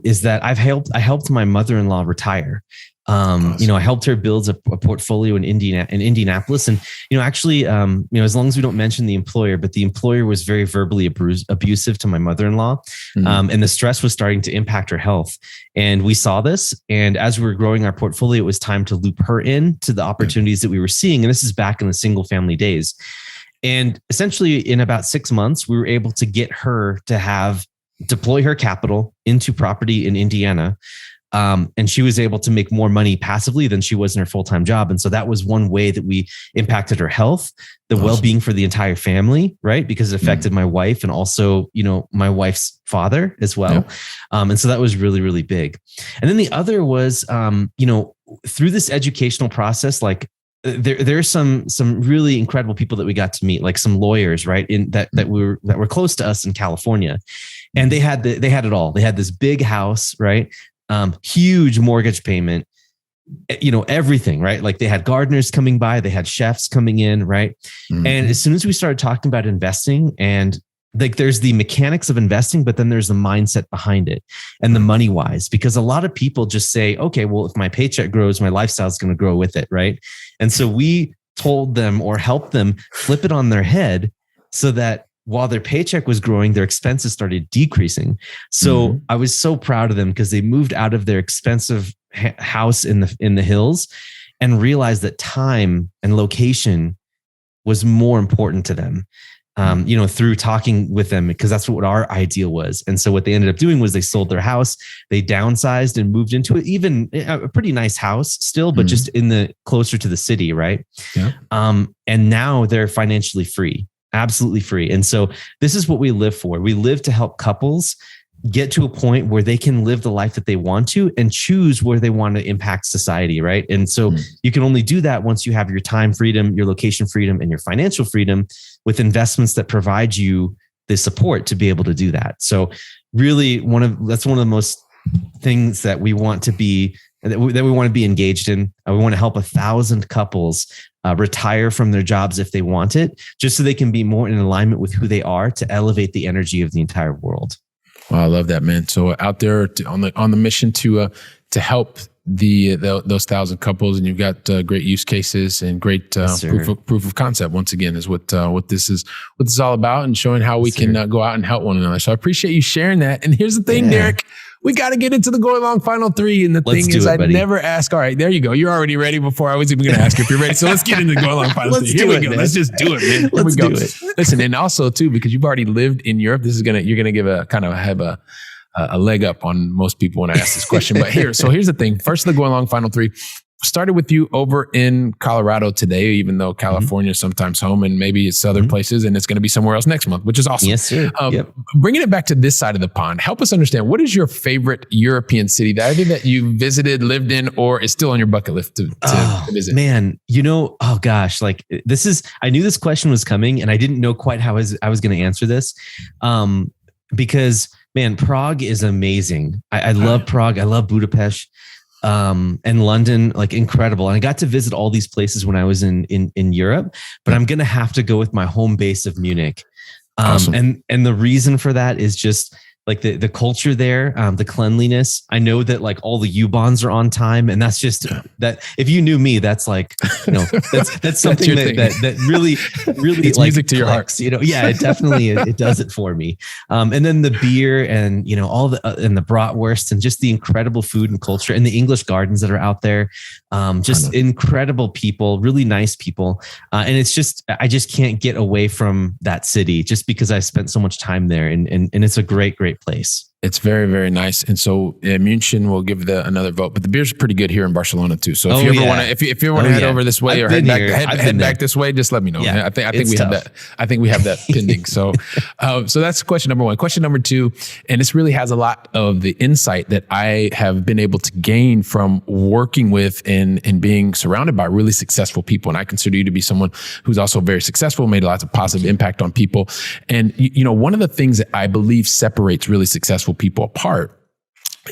is that I helped my mother-in-law retire. Awesome. I helped her build a portfolio in Indianapolis. And, actually, as long as we don't mention the employer, but the employer was very verbally abusive to my mother-in-law. Mm-hmm. And the stress was starting to impact her health. And we saw this. And as we were growing our portfolio, it was time to loop her in to the opportunities that we were seeing. And this is back in the single family days. And essentially in about 6 months, we were able to get her to deploy her capital into property in Indiana. And she was able to make more money passively than she was in her full-time job. And so that was one way that we impacted her health, the well-being for the entire family, right? Because it affected my wife and also, my wife's father as well. Yeah. And so that was really, really big. And then the other was, through this educational process, like there's some really incredible people that we got to meet, like some lawyers, right? That were close to us in California. And they had it all. They had this big house, right? Huge mortgage payment, everything, right? Like they had gardeners coming by, they had chefs coming in, right? Mm-hmm. And as soon as we started talking about investing, and like there's the mechanics of investing, but then there's the mindset behind it and the money wise, because a lot of people just say, okay, well, if my paycheck grows, my lifestyle is going to grow with it, right? And so we told them or helped them flip it on their head so that while their paycheck was growing, their expenses started decreasing. So I was so proud of them, because they moved out of their expensive house in the hills and realized that time and location was more important to them. Through talking with them, because that's what our ideal was. And so what they ended up doing was they sold their house, they downsized and moved into even a pretty nice house still, but just closer to the city, right? Yeah. And now they're financially free. Absolutely free. And so this is what we live for. We live to help couples get to a point where they can live the life that they want to and choose where they want to impact society, right? And so you can only do that once you have your time freedom, your location freedom, and your financial freedom with investments that provide you the support to be able to do that. So really that's one of the most things that we want to be engaged in. We want to help 1,000 couples retire from their jobs if they want it, just so they can be more in alignment with who they are to elevate the energy of the entire world. Well, I love that, man. So out there on the mission to help those 1,000 couples, and you've got great use cases and great proof of concept. Once again, is what this is all about, and showing how we can go out and help one another. So I appreciate you sharing that. And here's the thing, Derek. We got to get into the Going Long Final 3. And the thing is, I never ask. All right, there you go. You're already ready before I was even going to ask if you're ready. So let's get into the Going Long Final 3. Here we go. Man. Let's just do it, man. Here we go. Listen, and also too, because you've already lived in Europe, you're going to give have a leg up on most people when I ask this question. But here's the thing. First, the Going Long Final 3. started with you over in Colorado today, even though California is sometimes home and maybe it's other places, and it's going to be somewhere else next month, which is awesome. Yes, sir. Bringing it back to this side of the pond, help us understand, what is your favorite European city that either that you visited, lived in, or is still on your bucket list to visit? Man, oh gosh, like I knew this question was coming and I didn't know quite how I was going to answer this. Because man, Prague is amazing. I love Prague. I love Budapest. And London, like incredible. And I got to visit all these places when I was in Europe, but I'm going to have to go with my home base of Munich. Awesome. And the reason for that is just like the culture there, the cleanliness. I know that like all the U-Bahns are on time, and that's just that. If you knew me, that's like, that's something that really it's like music to your heart. Yeah, it definitely it does it for me. And then the beer and all and the bratwurst and just the incredible food and culture and the English gardens that are out there. Just incredible people, really nice people. And it's just, I just can't get away from that city just because I spent so much time there, and it's a great place. It's very, very nice. And so München will give another vote, but the beer's pretty good here in Barcelona too. So if you ever want to, if you want to head over this way or head back this way, just let me know. Yeah, I think we have that. I think we have that pending. So, so that's question number one. Question number two, and this really has a lot of the insight that I have been able to gain from working with and being surrounded by really successful people. And I consider you to be someone who's also very successful, made lots of positive impact on people. And one of the things that I believe separates really successful people apart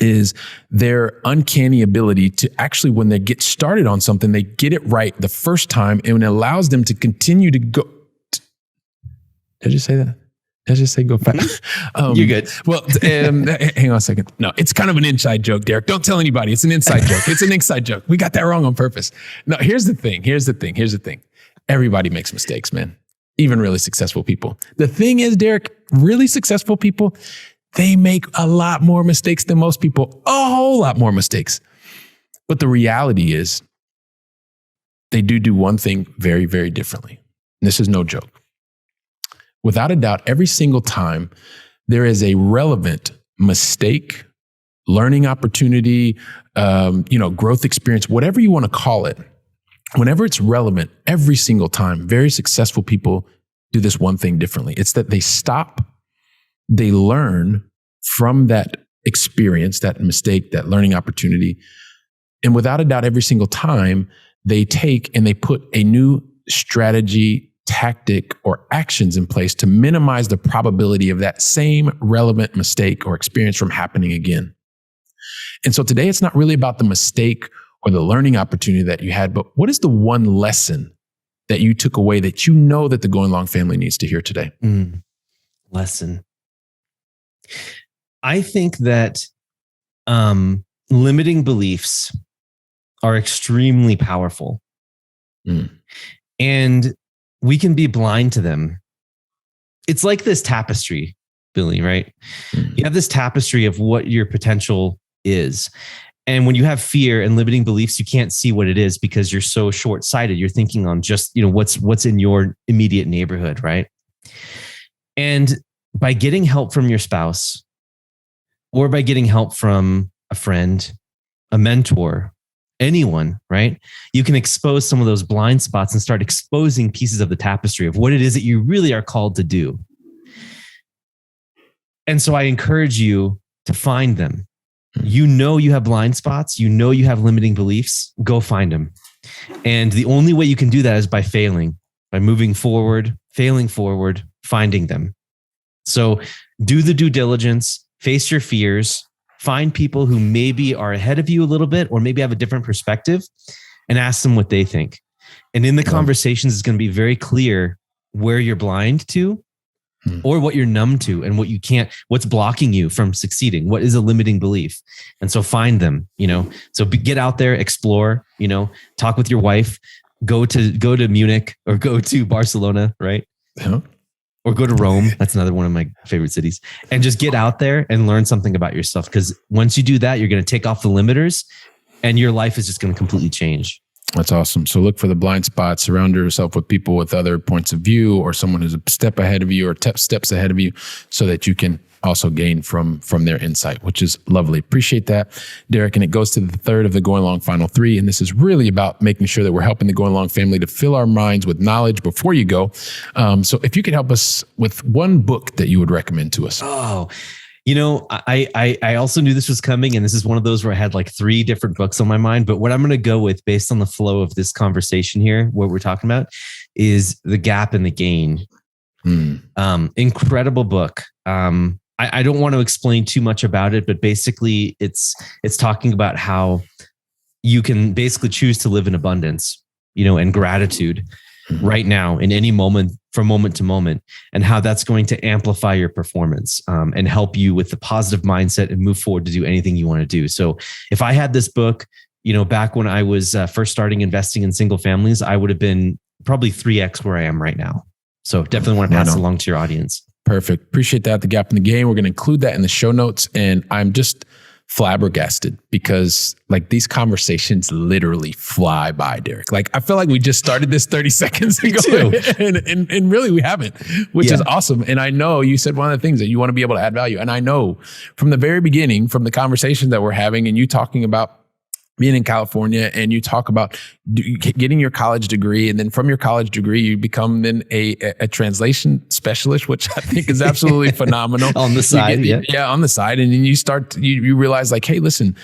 is their uncanny ability to actually, when they get started on something, they get it right the first time, and it allows them to continue to go. Did I just say that? Did I just say go fast? You're good. Well, hang on a second. No, it's kind of an inside joke, Derek. Don't tell anybody. It's an inside joke. It's an inside joke. We got that wrong on purpose. No, here's the thing. Everybody makes mistakes, man. Even really successful people. The thing is, Derek, really successful people, they make a lot more mistakes than most people, a whole lot more mistakes. But the reality is they do one thing very, very differently. And this is no joke. Without a doubt, every single time there is a relevant mistake, learning opportunity, growth experience, whatever you want to call it, whenever it's relevant, every single time, very successful people do this one thing differently. It's that they stop, they learn from that experience, that mistake, that learning opportunity. And without a doubt, every single time they take and they put a new strategy, tactic, or actions in place to minimize the probability of that same relevant mistake or experience from happening again. And so today, it's not really about the mistake or the learning opportunity that you had, but what is the one lesson that you took away that that the Going Long family needs to hear today? Lesson. I think that limiting beliefs are extremely powerful. And we can be blind to them. It's like this tapestry, Billy, right? You have this tapestry of what your potential is. And when you have fear and limiting beliefs, you can't see what it is because you're so short-sighted. You're thinking on just, what's in your immediate neighborhood, right? And by getting help from your spouse, or by getting help from a friend, a mentor, anyone, right? You can expose some of those blind spots and start exposing pieces of the tapestry of what it is that you really are called to do. And so I encourage you to find them. You have blind spots. You have limiting beliefs. Go find them. And the only way you can do that is by failing, by moving forward, failing forward, finding them. So do the due diligence, face your fears, find people who maybe are ahead of you a little bit or maybe have a different perspective, and ask them what they think. And in the conversations, it's going to be very clear where you're blind to or what you're numb to and what you can't, what's blocking you from succeeding. What is a limiting belief? And so find them, so get out there, explore, talk with your wife, go to Munich or go to Barcelona, right? Yeah. Or go to Rome. That's another one of my favorite cities. And just get out there and learn something about yourself. Because once you do that, you're going to take off the limiters and your life is just going to completely change. That's awesome. So look for the blind spots, surround yourself with people with other points of view or someone who's a step ahead of you or steps ahead of you so that you can also gain from their insight, which is lovely. Appreciate that, Derek. And it goes to the third of the Going Long Final Three. And this is really about making sure that we're helping the Going Long family to fill our minds with knowledge before you go. So if you could help us with one book that you would recommend to us. Oh, I also knew this was coming, and this is one of those where I had like 3 different books on my mind. But what I'm going to go with, based on the flow of this conversation here, what we're talking about, is The Gap and the Gain. Incredible book. I don't want to explain too much about it, but basically, it's talking about how you can basically choose to live in abundance, and gratitude right now in any moment, from moment to moment, and how that's going to amplify your performance and help you with the positive mindset and move forward to do anything you want to do. So if I had this book, back when I was first starting investing in single families, I would have been probably 3x where I am right now. So definitely want to pass it along to your audience. Perfect. Appreciate that. The Gap in the Game. We're going to include that in the show notes. And I'm just flabbergasted because like these conversations literally fly by, Derek. Like I feel like we just started this 30 seconds ago and really we haven't, which is awesome. And I know you said one of the things that you want to be able to add value. And I know from the very beginning, from the conversation that we're having and you talking about being in California and you talk about getting your college degree, and then from your college degree, you become then a translation specialist, which I think is absolutely phenomenal. On the side, on the side. And then you realize like, hey, listen,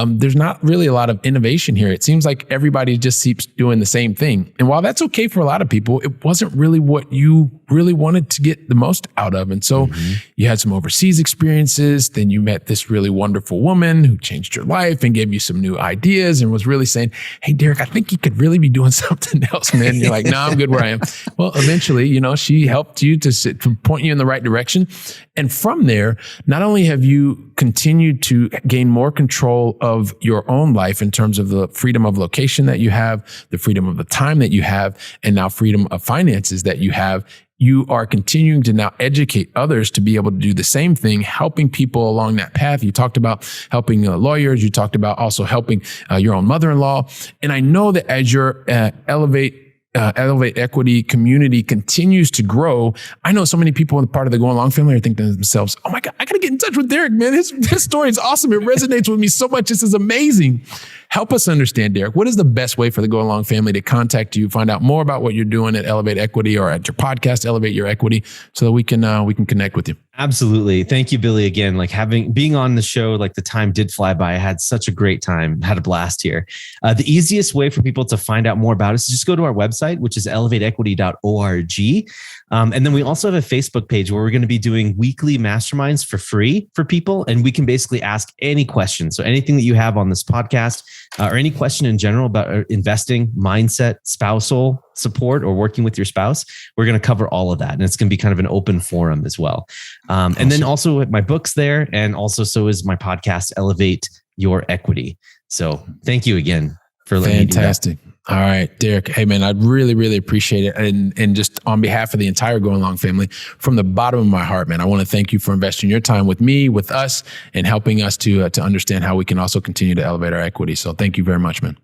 there's not really a lot of innovation here. It seems like everybody just keeps doing the same thing. And while that's okay for a lot of people, it wasn't really what you really wanted to get the most out of. And so you had some overseas experiences. Then you met this really wonderful woman who changed your life and gave you some new ideas and was really saying, hey, Derek, I think you could really be doing something else, man. And you're like, no, I'm good where I am. Well, eventually, she helped you to point you in the right direction. And from there, not only have you continued to gain more control of your own life in terms of the freedom of location that you have, the freedom of the time that you have, and now freedom of finances that you have, you are continuing to now educate others to be able to do the same thing, helping people along that path. You talked about helping lawyers. You talked about also helping your own mother-in-law. And I know that as your Elevate Equity community continues to grow, I know so many people in part of the Going Long family are thinking to themselves, oh my God, I got to get in touch with Derek, man. His story is awesome. It resonates with me so much. This is amazing. Help us understand, Derek, what is the best way for the Going Long family to contact you, find out more about what you're doing at Elevate Equity or at your podcast, Elevate Your Equity, so that we can connect with you? Absolutely. Thank you, Billy. Again, like being on the show, like the time did fly by. I had such a great time, had a blast here. The easiest way for people to find out more about us is just go to our website, which is elevateequity.org. And then we also have a Facebook page where we're going to be doing weekly masterminds for free for people. And we can basically ask any question. So anything that you have on this podcast or any question in general about investing, mindset, spousal support, or working with your spouse, we're going to cover all of that. And it's going to be kind of an open forum as well. Awesome. And then also my book's there. And also so is my podcast, Elevate Your Equity. So thank you again for letting me do that. Fantastic. All right, Derek. Hey, man, I'd really, really appreciate it. And just on behalf of the entire Going Long family, from the bottom of my heart, man, I want to thank you for investing your time with me, with us, and helping us to understand how we can also continue to elevate our equity. So thank you very much, man.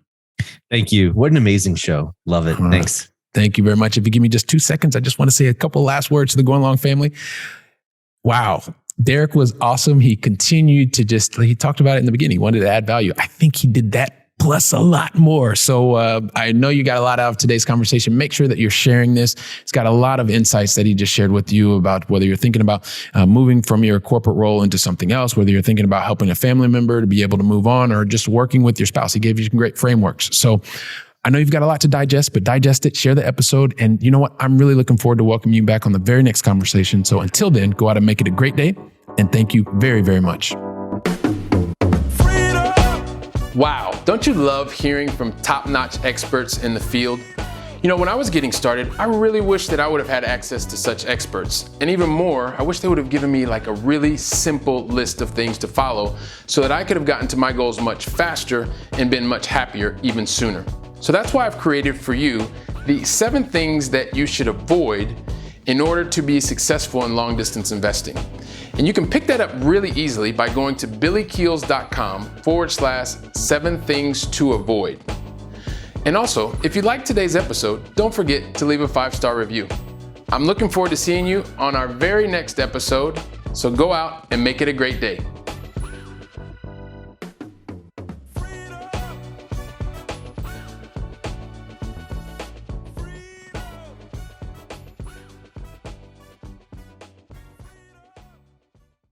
Thank you. What an amazing show. Love it. All Thanks. Right. Thank you very much. If you give me just 2 seconds, I just want to say a couple last words to the Going Long family. Wow. Derek was awesome. He continued to he talked about it in the beginning. He wanted to add value. I think he did that plus a lot more. So I know you got a lot out of today's conversation. Make sure that you're sharing this. It's got a lot of insights that he just shared with you about whether you're thinking about moving from your corporate role into something else, whether you're thinking about helping a family member to be able to move on, or just working with your spouse. He gave you some great frameworks. So I know you've got a lot to digest, but digest it, share the episode. And you know what? I'm really looking forward to welcoming you back on the very next conversation. So until then, go out and make it a great day. And thank you very, very much. Wow, don't you love hearing from top-notch experts in the field? You know, when I was getting started, I really wish that I would have had access to such experts. And even more, I wish they would have given me like a really simple list of things to follow so that I could have gotten to my goals much faster and been much happier even sooner. So that's why I've created for you the 7 things that you should avoid in order to be successful in long-distance investing. And you can pick that up really easily by going to billykeels.com/7 things to avoid. And also, if you liked today's episode, don't forget to leave a 5-star review. I'm looking forward to seeing you on our very next episode, so go out and make it a great day.